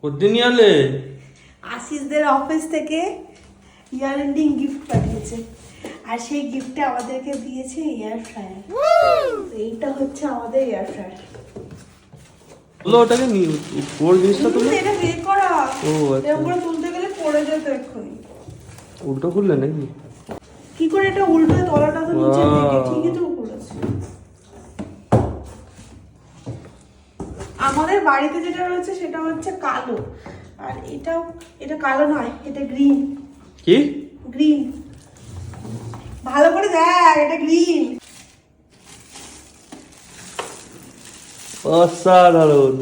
কতদিন আলে? আশিসদের অফিস থেকে ইয়ার এন্ডিং গিফট পাঠিয়েছে, আর সেই গিফটে আমাদেরকে দিয়েছে এয়ার ফ্রায়ার। এইটা হচ্ছে আমাদের এয়ার ফ্রায়ার। বলো ওটাকে ওর জিনিসটা তুলে। এটা বের করা। ও আচ্ছা, এরকম করে তুলতে গেলে পড়ে যেত এক্ষুনি। উল্টো খুললে নাকি? কি করে এটা উল্টো? তলাটা তো নিচের দিকে, ঠিকই তো করেছে। আমাদের বাড়িতে যেটা রয়েছে সেটা হচ্ছে কালো, আর এটা কালো নয়, এটা গ্রিন। কি গ্রিন? ভালো করে দেখ, এটা গ্রিন। অসাধারণ,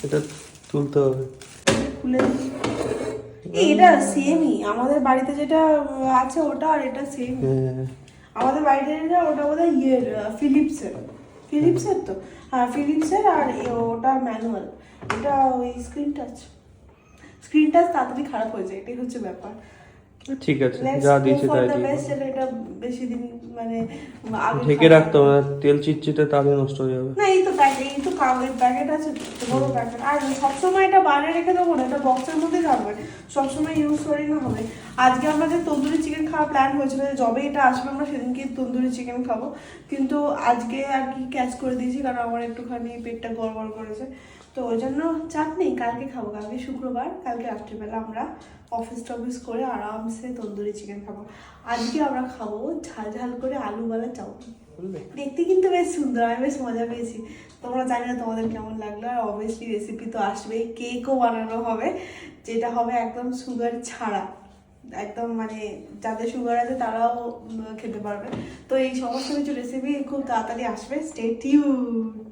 এটা তুলতে হবে। খুলে দিই। এটা সেমই আমাদের বাড়িতে যেটা আছে ওটা, আর এটা সেম। হ্যাঁ, আমাদের বাড়িতে যেটা ওটা বোধহয় ফিলিপসের তো। হ্যাঁ ফিলিপসের, আর ওটা ম্যানুয়াল। এটা ওই স্ক্রিন টাচ তাড়াতাড়ি খারাপ হয়ে যায়, এটাই হচ্ছে ব্যাপার। ঠিক আছে, যা দিয়েছে তাই দিয়ে। এটা বেশি দিন মানে ঢেকে রাখতে হবে, তেল চিটচিটে তাহলে নষ্ট হয়ে যাবে। না, এই তো কাগজের প্যাকেট আছে, বড় প্যাকেট। আর সবসময় এটা বাইরে রেখে দেবো না, এটা বক্সের মধ্যে থাকবে, সবসময় ইউজ করি না হবে। আজকে আমরা যে তন্দুরি চিকেন খাওয়ার প্ল্যান হয়েছিল, যবে এটা আসবে আমরা সেদিনকে তন্দুরি চিকেন খাবো, কিন্তু আজকে আর কি ক্যাচ করে দিয়েছি, কারণ আমার একটুখানি পেটটা গড়বড় করেছে। তো ওই জন্য চাপ নেই, কালকে খাবো। কালকে শুক্রবার, কালকে রাত্রিবেলা আমরা অফিস করে আরামসে তন্দুরি চিকেন খাবো। আজকে আমরা খাবো ঝাল ঝাল করে আলুওয়ালা চাউমিন। দেখতে কিন্তু বেশ সুন্দর, আমি বেশ মজা পেয়েছি। তোমরা জানি না তোমাদের কেমন লাগলো। আর অবভিয়াসলি রেসিপি তো আসবেই, কেকও বানানো হবে, যেটা হবে একদম সুগার ছাড়া, একদম মানে যাদের সুগার আছে তারাও খেতে পারবে। তো এই সমস্ত কিছু রেসিপি খুব তাড়াতাড়ি আসবে, স্টে টিউনড।